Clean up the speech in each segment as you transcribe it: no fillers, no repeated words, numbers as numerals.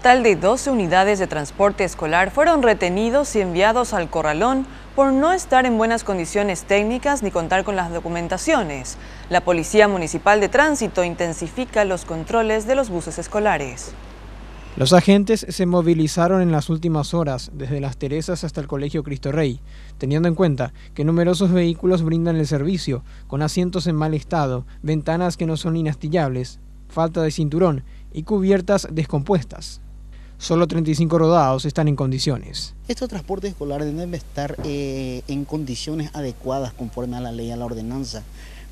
total de 12 unidades de transporte escolar fueron retenidos y enviados al corralón por no estar en buenas condiciones técnicas ni contar con las documentaciones. La Policía Municipal de Tránsito intensifica los controles de los buses escolares. Los agentes se movilizaron en las últimas horas, desde Las Teresas hasta el Colegio Cristo Rey, teniendo en cuenta que numerosos vehículos brindan el servicio, con asientos en mal estado, ventanas que no son inastillables, falta de cinturón y cubiertas descompuestas. Solo 35 rodados están en condiciones. Estos transportes escolares deben estar en condiciones adecuadas conforme a la ley, a la ordenanza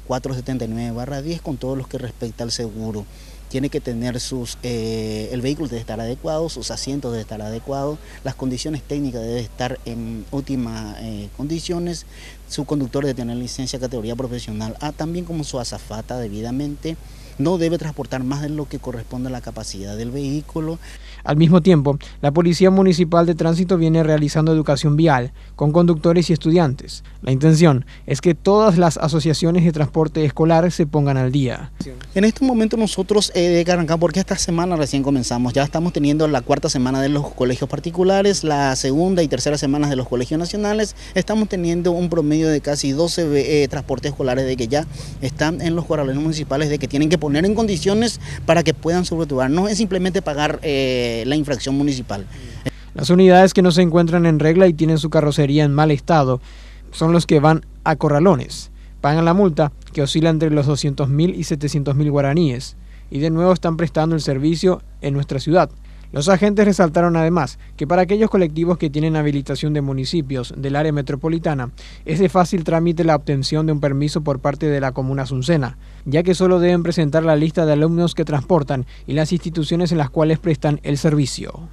479/10 con todo lo que respecta al seguro. Tiene que tener el vehículo debe estar adecuado, sus asientos deben estar adecuados, las condiciones técnicas deben estar en óptimas condiciones, su conductor debe tener licencia categoría profesional A, también como su azafata debidamente. No debe transportar más de lo que corresponde a la capacidad del vehículo. Al mismo tiempo, la Policía Municipal de Tránsito viene realizando educación vial con conductores y estudiantes. La intención es que todas las asociaciones de transporte escolar se pongan al día. En este momento nosotros arrancamos, porque esta semana recién comenzamos, ya estamos teniendo la cuarta semana de los colegios particulares, la segunda y tercera semana de los colegios nacionales. Estamos teniendo un promedio de casi 12 transportes escolares de que ya están en los corralones municipales, de que tienen que poner en condiciones para que puedan sobretuar. No es simplemente pagar la infracción municipal. Las unidades que no se encuentran en regla y tienen su carrocería en mal estado son los que van a corralones. Pagan la multa, que oscila entre los 200.000 y 700.000 guaraníes, y de nuevo están prestando el servicio en nuestra ciudad. Los agentes resaltaron además que para aquellos colectivos que tienen habilitación de municipios del área metropolitana, es de fácil trámite la obtención de un permiso por parte de la comuna Azucena, ya que solo deben presentar la lista de alumnos que transportan y las instituciones en las cuales prestan el servicio.